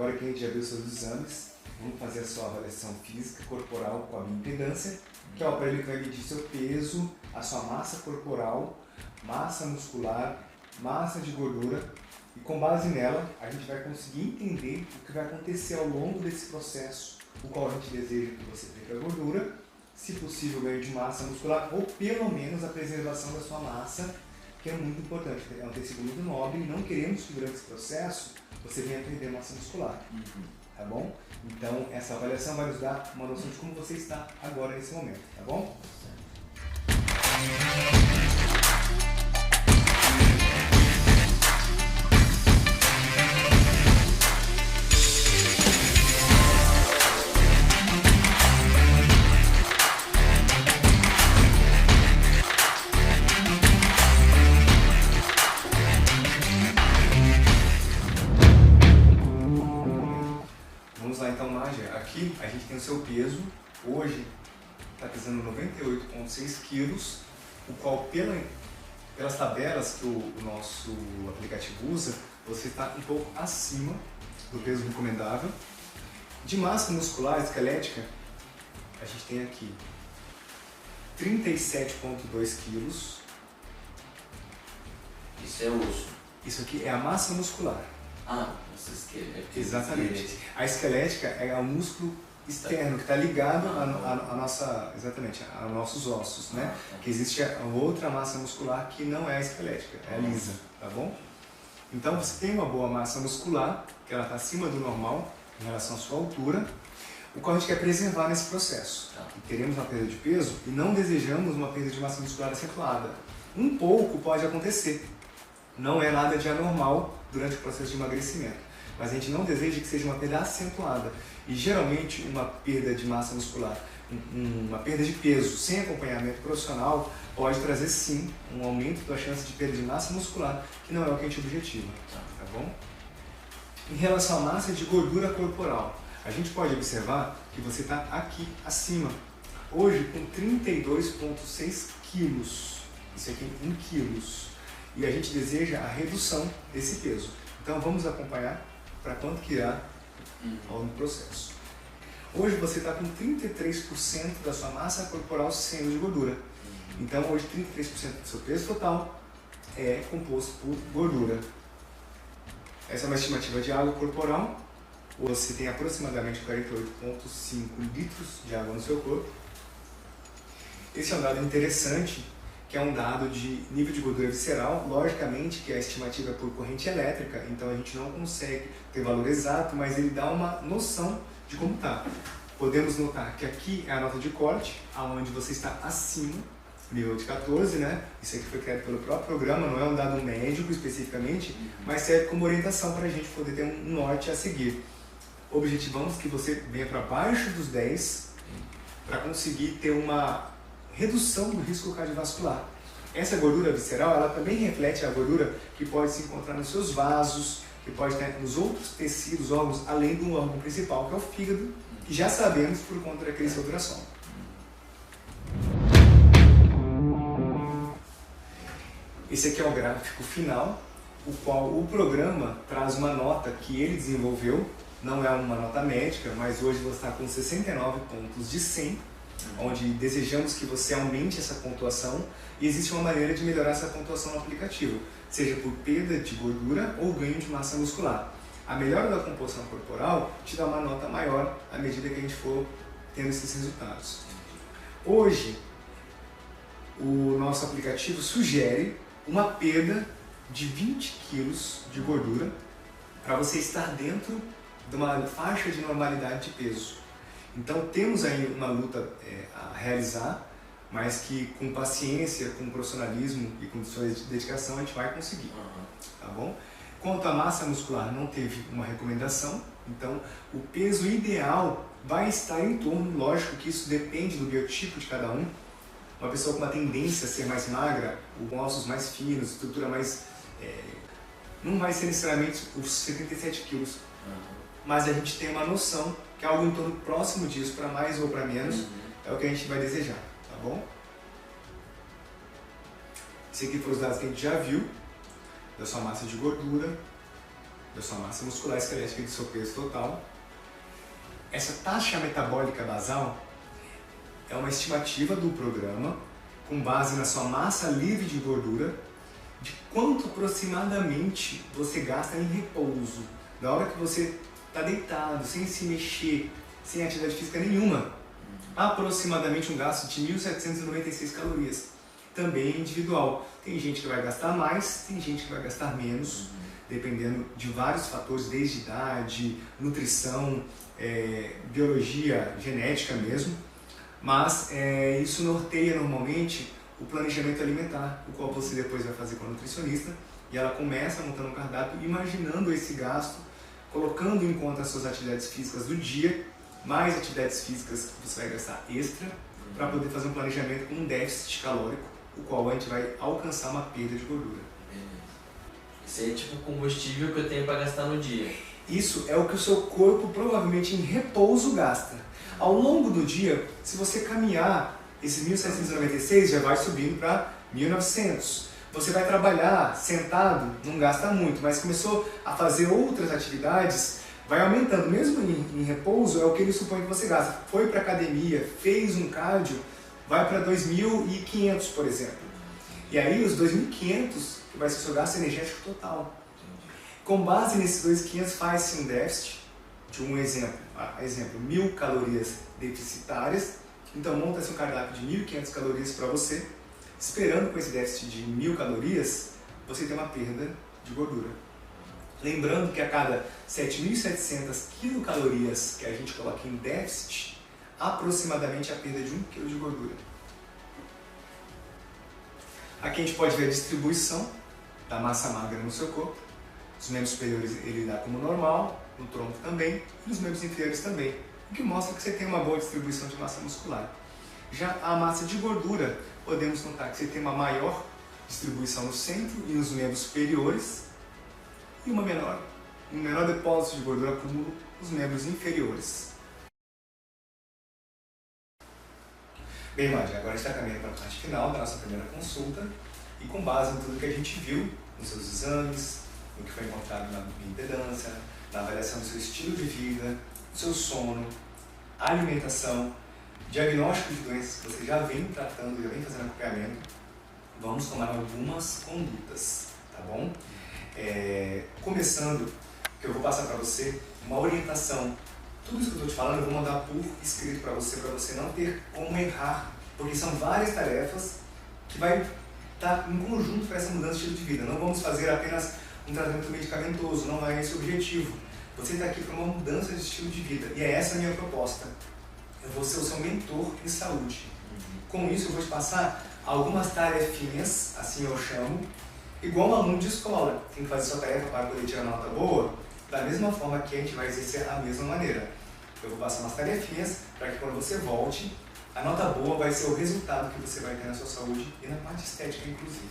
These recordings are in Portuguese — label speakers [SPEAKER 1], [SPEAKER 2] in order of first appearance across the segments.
[SPEAKER 1] agora que a gente já viu seus exames, vamos fazer a sua avaliação física corporal com a bioimpedância, que é o aparelho que vai medir seu peso, a sua massa corporal, massa muscular, massa de gordura, e com base nela a gente vai conseguir entender o que vai acontecer ao longo desse processo, o qual a gente deseja que você perca a gordura, se possível ganho de massa muscular ou pelo menos a preservação da sua massa, que é muito importante. É um tecido muito nobre e não queremos que durante esse processo você venha perder massa muscular. Tá bom? Então essa avaliação vai nos dar uma noção de como você está agora nesse momento, tá bom? Vamos lá então, Nádia. Aqui a gente tem o seu peso. Hoje está pesando 98,6 quilos, o qual pelas tabelas que o nosso aplicativo usa, você está um pouco acima do peso recomendável. De massa muscular esquelética, a gente tem aqui 37,2 quilos.
[SPEAKER 2] Isso é osso.
[SPEAKER 1] Isso aqui é a massa muscular.
[SPEAKER 2] Ah, osso esquelético.
[SPEAKER 1] Exatamente. A esquelética é o músculo externo que está ligado a nossa, exatamente, aos nossos ossos, né? Que existe a outra massa muscular que não é a esquelética, é a lisa, tá bom? Então você tem uma boa massa muscular, que ela está acima do normal em relação à sua altura, o qual a gente quer preservar nesse processo. E teremos uma perda de peso e não desejamos uma perda de massa muscular acentuada. Um pouco pode acontecer, não é nada de anormal durante o processo de emagrecimento, mas a gente não deseja que seja uma perda acentuada. E geralmente uma perda de massa muscular, uma perda de peso sem acompanhamento profissional pode trazer sim um aumento da chance de perda de massa muscular, que não é o que a gente objetiva, tá bom? Em relação à massa de gordura corporal, a gente pode observar que você está aqui acima, hoje com 32,6 quilos, isso aqui em quilos, e a gente deseja a redução desse peso. Então vamos acompanhar para quanto que irá ao processo. Hoje você está com 33% da sua massa corporal sendo de gordura. Então hoje 33% do seu peso total é composto por gordura. Essa é uma estimativa de água corporal. Você tem aproximadamente 48,5 litros de água no seu corpo. Esse é um dado interessante, que é um dado de nível de gordura visceral, logicamente que a estimativa é por corrente elétrica, então a gente não consegue ter valor exato, mas ele dá uma noção de como está. Podemos notar que aqui é a nota de corte, onde você está acima, nível de 14, né? Isso aqui foi criado pelo próprio programa, não é um dado médico especificamente, mas serve como orientação para a gente poder ter um norte a seguir. Objetivamos que você venha para baixo dos 10 para conseguir ter uma redução do risco cardiovascular. Essa gordura visceral, ela também reflete a gordura que pode se encontrar nos seus vasos, que pode estar nos outros tecidos, órgãos, além do órgão principal, que é o fígado, que já sabemos por conta daquele seu ultrassom. Esse aqui é o gráfico final, o qual o programa traz uma nota que ele desenvolveu, não é uma nota médica, mas hoje você está com 69 pontos de 100, onde desejamos que você aumente essa pontuação e existe uma maneira de melhorar essa pontuação no aplicativo, seja por perda de gordura ou ganho de massa muscular. A melhora da composição corporal te dá uma nota maior à medida que a gente for tendo esses resultados. Hoje, o nosso aplicativo sugere uma perda de 20 quilos de gordura para você estar dentro de uma faixa de normalidade de peso. Então temos aí uma luta a realizar, mas que com paciência, com profissionalismo e com sua dedicação a gente vai conseguir, tá bom? Quanto à massa muscular, não teve uma recomendação, então o peso ideal vai estar em torno, lógico que isso depende do biotipo de cada um. Uma pessoa com uma tendência a ser mais magra, com ossos mais finos, estrutura mais... não vai ser necessariamente os 77 quilos, mas a gente tem uma noção que algo em torno próximo disso, para mais ou para menos, é o que a gente vai desejar, tá bom? Esse aqui foram os dados que a gente já viu, da sua massa de gordura, da sua massa muscular esquelética e do seu peso total. Essa taxa metabólica basal é uma estimativa do programa com base na sua massa livre de gordura, de quanto aproximadamente você gasta em repouso, da hora que você está deitado, sem se mexer, sem atividade física nenhuma. Aproximadamente um gasto de 1.796 calorias. Também é individual. Tem gente que vai gastar mais, tem gente que vai gastar menos, dependendo de vários fatores, desde idade, nutrição, biologia, genética mesmo. Mas isso norteia normalmente o planejamento alimentar, o qual você depois vai fazer com a nutricionista, e ela começa montando um cardápio, imaginando esse gasto, colocando em conta as suas atividades físicas do dia, mais atividades físicas que você vai gastar extra, para poder fazer um planejamento com um déficit calórico, o qual a gente vai alcançar uma perda de gordura.
[SPEAKER 2] Isso aí é tipo o combustível que eu tenho para gastar no dia.
[SPEAKER 1] Isso é o que o seu corpo provavelmente em repouso gasta. Ao longo do dia, se você caminhar, esse 1.796 já vai subindo para 1.900. Você vai trabalhar sentado, não gasta muito, mas começou a fazer outras atividades, vai aumentando. Mesmo em repouso, é o que ele supõe que você gasta. Foi para academia, fez um cardio, vai para 2.500, por exemplo. E aí os 2.500 que vai ser o seu gasto energético total. Com base nesses 2.500 faz-se um déficit de um exemplo. Exemplo, 1.000 calorias deficitárias. Então monta-se um cardápio de 1.500 calorias para você, esperando com esse déficit de 1.000 calorias, você ter uma perda de gordura. Lembrando que a cada 7.700 quilocalorias que a gente coloca em déficit, aproximadamente a perda de 1 kg de gordura. Aqui a gente pode ver a distribuição da massa magra no seu corpo. Os membros superiores ele dá como normal, no tronco também, e os membros inferiores também, o que mostra que você tem uma boa distribuição de massa muscular. Já a massa de gordura, podemos notar que você tem uma maior distribuição no centro e nos membros superiores, e um menor depósito de gordura acúmulo nos membros inferiores. Bem, Madi, agora a gente está caminhando para a parte final da nossa primeira consulta, e com base em tudo que a gente viu, nos seus exames, no que foi encontrado na impedância, na avaliação do seu estilo de vida, do seu sono, alimentação, diagnóstico de doenças que você já vem tratando, já vem fazendo acompanhamento, vamos tomar algumas condutas, tá bom? Começando, que eu vou passar para você uma orientação. Tudo isso que eu estou te falando eu vou mandar por escrito para você não ter como errar, porque são várias tarefas que vai estar em conjunto para essa mudança de estilo de vida. Não vamos fazer apenas um tratamento medicamentoso, não é esse o objetivo. Você está aqui para uma mudança de estilo de vida, e é essa a minha proposta. Eu vou ser o seu mentor em saúde. Com isso eu vou te passar algumas tarefinhas, assim eu chamo, igual um aluno de escola. Tem que fazer sua tarefa para poder tirar uma nota boa, da mesma forma que a gente vai exercer a mesma maneira. Eu vou passar umas tarefinhas para que quando você volte, a nota boa vai ser o resultado que você vai ter na sua saúde e na parte estética inclusive.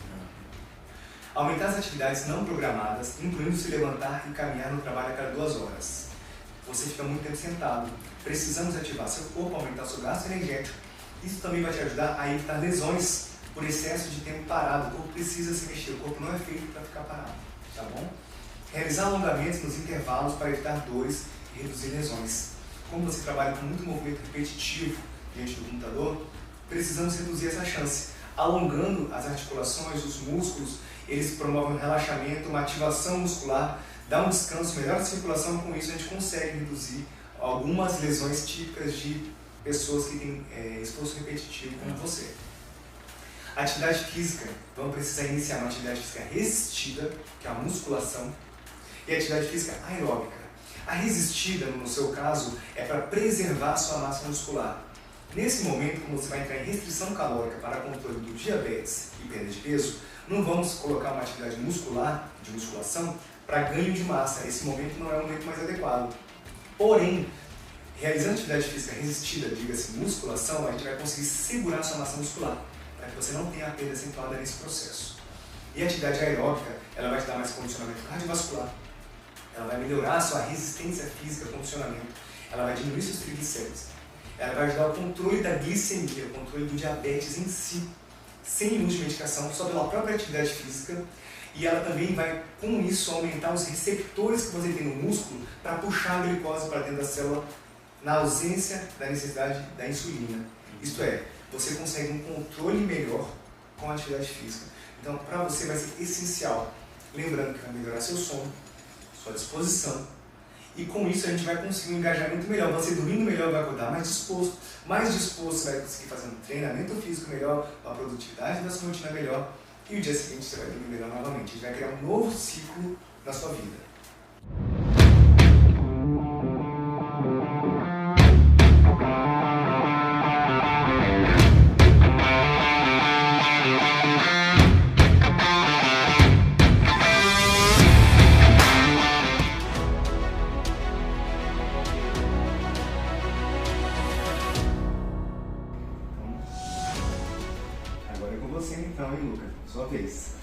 [SPEAKER 1] Aumentar as atividades não programadas, incluindo se levantar e caminhar no trabalho a cada 2 horas. Você fica muito tempo sentado. Precisamos ativar seu corpo, aumentar seu gasto energético. Isso também vai te ajudar a evitar lesões por excesso de tempo parado. O corpo precisa se mexer, o corpo não é feito para ficar parado, tá bom? Realizar alongamentos nos intervalos para evitar dores e reduzir lesões. Como você trabalha com muito movimento repetitivo diante do computador, precisamos reduzir essa chance. Alongando as articulações, os músculos, eles promovem um relaxamento, uma ativação muscular, dá um descanso, melhora a circulação, com isso a gente consegue reduzir algumas lesões típicas de pessoas que têm esforço repetitivo como você. Atividade física, vamos precisar iniciar uma atividade física resistida, que é a musculação, e atividade física aeróbica. A resistida, no seu caso, é para preservar a sua massa muscular. Nesse momento, como você vai entrar em restrição calórica para controle do diabetes e perda de peso, não vamos colocar uma atividade muscular, de musculação, para ganho de massa. Esse momento não é o momento mais adequado. Porém, realizando atividade física resistida, diga-se musculação, a gente vai conseguir segurar a sua massa muscular, para que você não tenha a perda acentuada nesse processo. E a atividade aeróbica, ela vai te dar mais condicionamento cardiovascular, ela vai melhorar a sua resistência física ao condicionamento, ela vai diminuir seus triglicéridos, ela vai ajudar o controle da glicemia, o controle do diabetes em si, sem uso de medicação, só pela própria atividade física, E ela também vai, com isso, aumentar os receptores que você tem no músculo para puxar a glicose para dentro da célula na ausência da necessidade da insulina. Isto é, você consegue um controle melhor com a atividade física. Então, para você vai ser essencial. Lembrando que vai melhorar seu sono, sua disposição. E com isso a gente vai conseguir um engajamento melhor. Você dormindo melhor vai acordar mais disposto. Mais disposto você vai conseguir fazer um treinamento físico melhor, a produtividade da sua rotina melhor. E o dia seguinte você vai dormir melhor novamente. A gente vai criar um novo ciclo na sua vida. Agora é com você então, hein, Luca? Sua vez.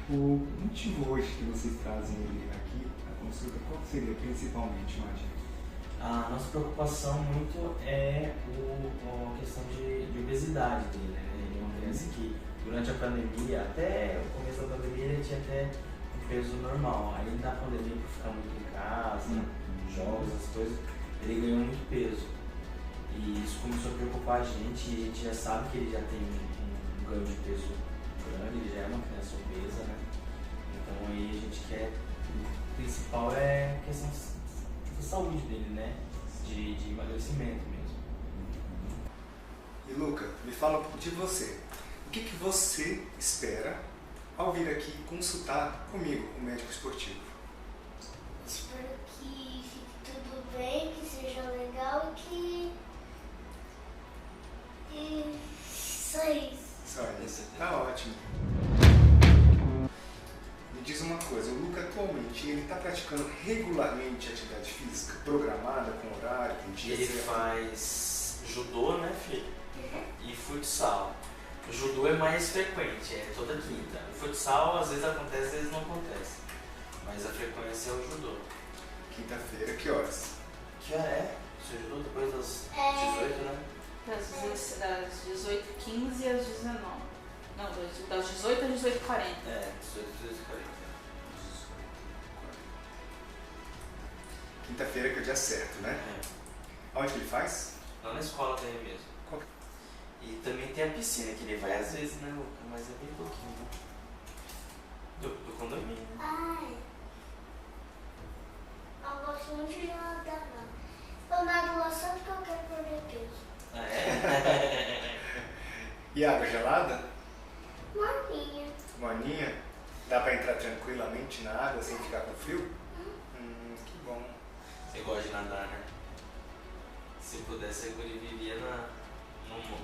[SPEAKER 1] O motivo hoje que vocês trazem ele aqui, a consulta, qual seria principalmente, Martim?
[SPEAKER 2] A nossa preocupação muito é a questão de obesidade dele, né? Ele é uma criança que durante a pandemia, até o começo da pandemia, ele tinha até um peso normal. Aí na pandemia, por ficar muito em casa, jogos, as coisas, ele ganhou muito peso. E isso começou a preocupar a gente, e a gente já sabe que ele já tem um ganho de peso grande, ele já é uma criança obesa, né? Então aí a gente quer, o principal é a questão da saúde dele, né? De emagrecimento mesmo.
[SPEAKER 1] E Luca, me fala um pouco de você. O que você espera ao vir aqui consultar comigo, o médico esportivo?
[SPEAKER 3] Espero que fique tudo bem, que seja legal e só isso.
[SPEAKER 1] Só isso. Tá ótimo. Me diz uma coisa, o Luca atualmente ele está praticando regularmente atividade física, programada, com horário, com dia?
[SPEAKER 2] Ele faz judô, né, filho? E futsal. O judô é mais frequente, é toda quinta. O futsal às vezes acontece, às vezes não acontece. Mas a frequência é o judô.
[SPEAKER 1] Quinta-feira, que horas?
[SPEAKER 2] Que hora é? Seu judô depois das 18, né?
[SPEAKER 4] Das 18h15 às 19h. Não, das 18 às 18h40.
[SPEAKER 2] É, 18 às 18h40.
[SPEAKER 1] Quinta-feira que é o dia certo, né?
[SPEAKER 2] É.
[SPEAKER 1] Onde que ele faz?
[SPEAKER 2] Lá na escola dele mesmo.
[SPEAKER 1] Qual?
[SPEAKER 2] E também tem a piscina que ele vai às vezes, né, Luca? Mas é bem pouquinho, né? Do condomínio.
[SPEAKER 3] Ai, eu gosto muito de nadar, não. Eu nado lá só porque eu quero perder peso.
[SPEAKER 2] Ah, é?
[SPEAKER 1] E água gelada?
[SPEAKER 3] Morninha.
[SPEAKER 1] Morninha? Dá pra entrar tranquilamente na água sem ficar com frio? Que bom.
[SPEAKER 2] Você gosta de nadar, né? Se pudesse, ele vivia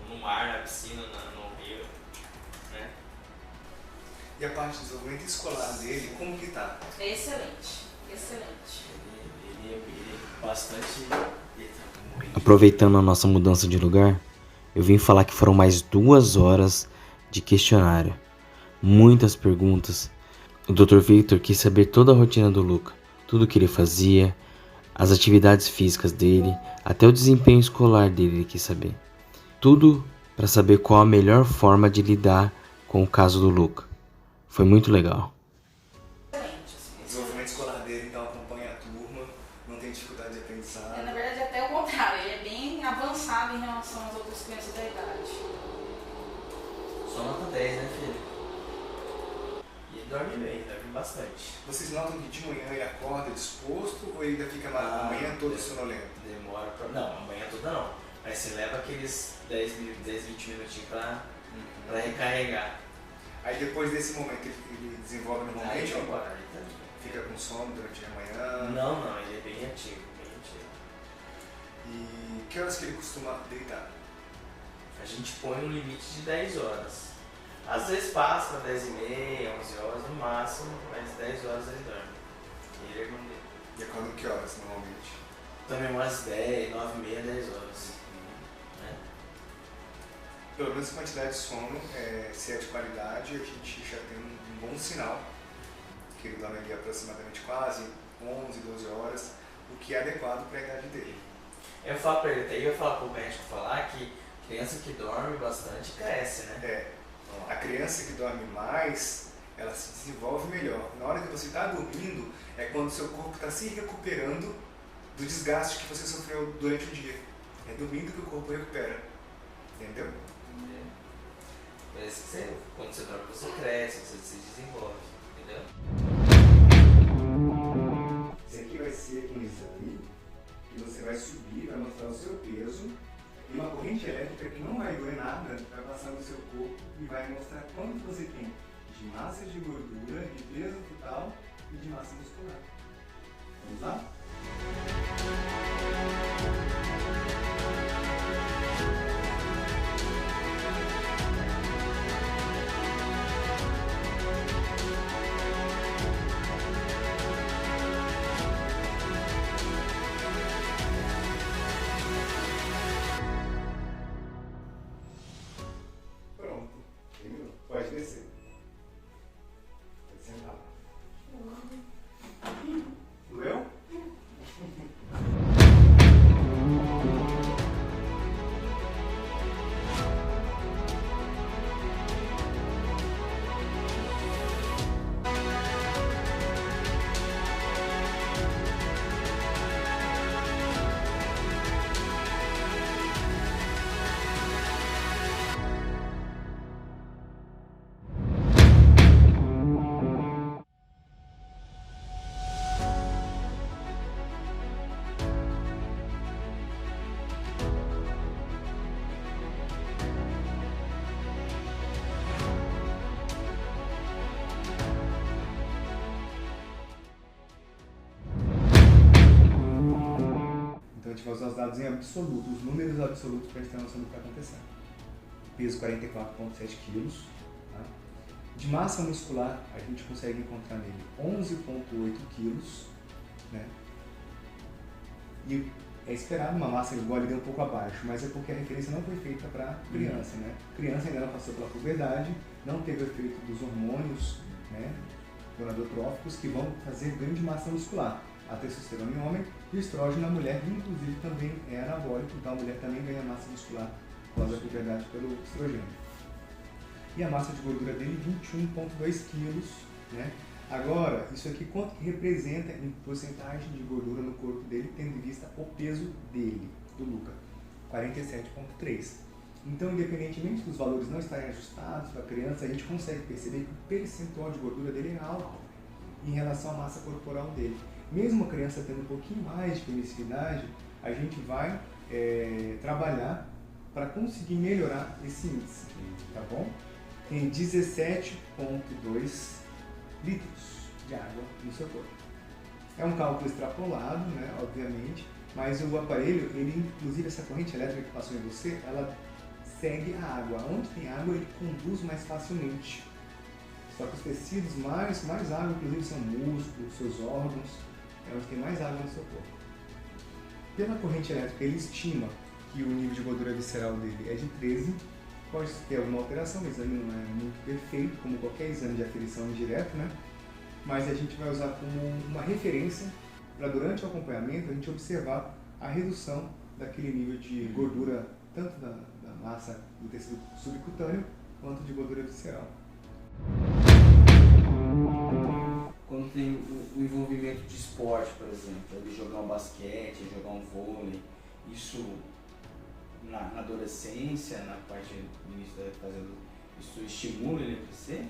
[SPEAKER 2] no mar, na piscina, no rio, né?
[SPEAKER 1] E a parte de desenvolvimento escolar dele, como que tá?
[SPEAKER 4] É excelente, excelente.
[SPEAKER 2] Ele é bastante...
[SPEAKER 5] Aproveitando a nossa mudança de lugar, eu vim falar que foram mais 2 horas de questionário. Muitas perguntas. O Dr. Victor quis saber toda a rotina do Luca, tudo que ele fazia, as atividades físicas dele, até o desempenho escolar dele ele quis saber. Tudo para saber qual a melhor forma de lidar com o caso do Luca. Foi muito legal.
[SPEAKER 4] Excelente, assim.
[SPEAKER 1] O desenvolvimento escolar dele então acompanha a turma, não tem dificuldade de aprendizado.
[SPEAKER 4] Na verdade, até o contrário, ele é bem avançado em relação às outras crianças da idade.
[SPEAKER 2] Só nota 10, né, filho? E ele dorme bem, dorme bastante.
[SPEAKER 1] Vocês notam que de manhã ele acorda disposto ou ele ainda fica a manhã toda sonolento?
[SPEAKER 2] Demora pra... Não, amanhã toda não. Mas você leva aqueles 10, 20 minutinhos pra recarregar.
[SPEAKER 1] Aí depois desse momento ele desenvolve
[SPEAKER 2] Aí
[SPEAKER 1] normalmente
[SPEAKER 2] vai
[SPEAKER 1] ou
[SPEAKER 2] embora, aí tá.
[SPEAKER 1] fica com sono durante a manhã?
[SPEAKER 2] Não, ele é bem ativo, bem ativo.
[SPEAKER 1] E que horas que ele costuma deitar?
[SPEAKER 2] A gente põe um limite de 10 horas. Às vezes passa 10h30, 11 horas no máximo, mas 10 horas ele dorme. E ele é irmão dele.
[SPEAKER 1] E acorda que horas normalmente?
[SPEAKER 2] Também umas 10, 9h30, 10 horas. Né?
[SPEAKER 1] Pelo menos a quantidade de sono, se é de qualidade, a gente já tem um bom sinal, que ele dorme ali aproximadamente quase 11, 12 horas, o que é adequado para a idade dele.
[SPEAKER 2] Eu falo pra ele, até eu ia falar pro médico falar que criança que dorme bastante cresce, né?
[SPEAKER 1] A criança que dorme mais, ela se desenvolve melhor. Na hora que você está dormindo, é quando o seu corpo está se recuperando do desgaste que você sofreu durante o dia. É dormindo que o corpo recupera. Entendeu?
[SPEAKER 5] Parece que quando você dorme, você cresce, você se desenvolve. Entendeu?
[SPEAKER 1] Esse aqui vai ser um exame que você vai subir, vai mostrar o seu peso. E uma corrente elétrica que não vai doer nada, vai passar no seu corpo e vai mostrar quanto você tem de massa de gordura, de peso total e de massa muscular. Vamos lá? Pode descer. Pode sentar. Doeu? Então a gente vai usar os dados em absoluto, os números absolutos para a gente ter noção do que está acontecendo. Peso 44,7 kg. Tá? De massa muscular, a gente consegue encontrar nele 11,8 kg. Né? E é esperado uma massa igual um pouco abaixo, mas é porque a referência não foi feita para criança. Né? Criança ainda não passou pela puberdade, não teve o efeito dos hormônios, né, gonadotróficos, que vão fazer ganho de massa muscular. A testosterona em homem e o estrógeno na mulher, inclusive também é anabólico, então a mulher também ganha massa muscular por causa da puberdade pelo estrogênio. E a massa de gordura dele, 21,2 kg. Né? Agora, isso aqui quanto que representa em porcentagem de gordura no corpo dele, tendo em vista o peso dele, do Luca, 47,3. Então, independentemente dos valores não estarem ajustados para a criança, a gente consegue perceber que o percentual de gordura dele é alto em relação à massa corporal dele. Mesmo a criança tendo um pouquinho mais de permissividade, a gente vai trabalhar para conseguir melhorar esse índice, tá bom? Tem 17,2 litros de água no seu corpo. É um cálculo extrapolado, né, obviamente, mas o aparelho, ele, inclusive essa corrente elétrica que passou em você, ela segue a água. Onde tem água, ele conduz mais facilmente. Só que os tecidos mais água, inclusive, são músculos, seus órgãos, é onde tem mais água no seu corpo. Pela corrente elétrica, ele estima que o nível de gordura visceral dele é de 13, pode ter alguma alteração, o exame não é muito perfeito, como qualquer exame de aferição indireta, né? Mas a gente vai usar como uma referência para, durante o acompanhamento, a gente observar a redução daquele nível de gordura, tanto da massa do tecido subcutâneo, quanto de gordura visceral.
[SPEAKER 2] Quando tem o envolvimento de esporte, por exemplo, ele jogar um basquete, jogar um vôlei, isso na adolescência, na parte do início da fazenda, isso estimula ele a crescer?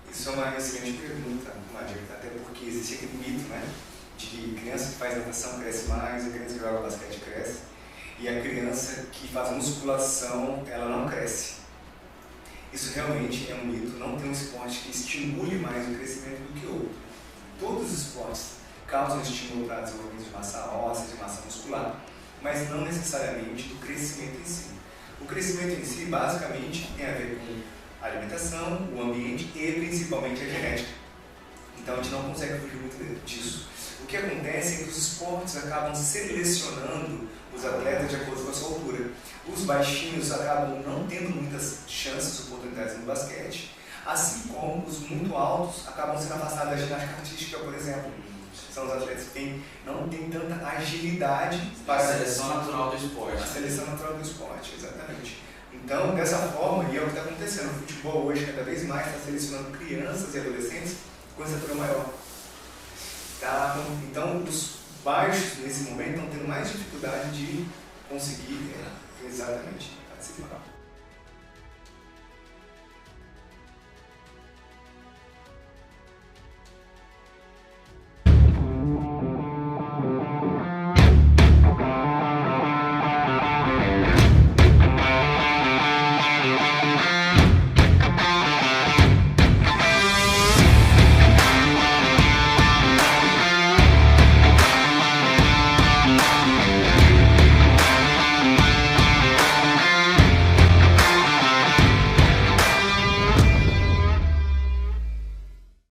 [SPEAKER 1] Isso é uma excelente pergunta, Madir, até porque existe aquele mito, né, de que criança que faz natação cresce mais, a criança que joga basquete cresce, e a criança que faz musculação, ela não cresce. Isso realmente é um mito, não tem um esporte que estimule mais o crescimento do que o outro. Todos os esportes causam estímulo para desenvolvimento de massa óssea, de massa muscular, mas não necessariamente do crescimento em si. O crescimento em si, basicamente, tem a ver com a alimentação, o ambiente e principalmente a genética. Então a gente não consegue fugir muito disso. O que acontece é que os esportes acabam selecionando os atletas de acordo com a sua altura. Os baixinhos acabam não tendo muitas chances, oportunidades no basquete, assim como os muito altos acabam sendo afastados da ginástica artística, por exemplo. São os atletas que não têm tanta agilidade para
[SPEAKER 5] a seleção natural do esporte.
[SPEAKER 1] A seleção natural do esporte, exatamente. Então, dessa forma, e é o que está acontecendo, o futebol hoje cada vez mais está selecionando crianças e adolescentes com estatura maior. Então, os baixos, nesse momento, estão tendo mais dificuldade de conseguir exatamente participar.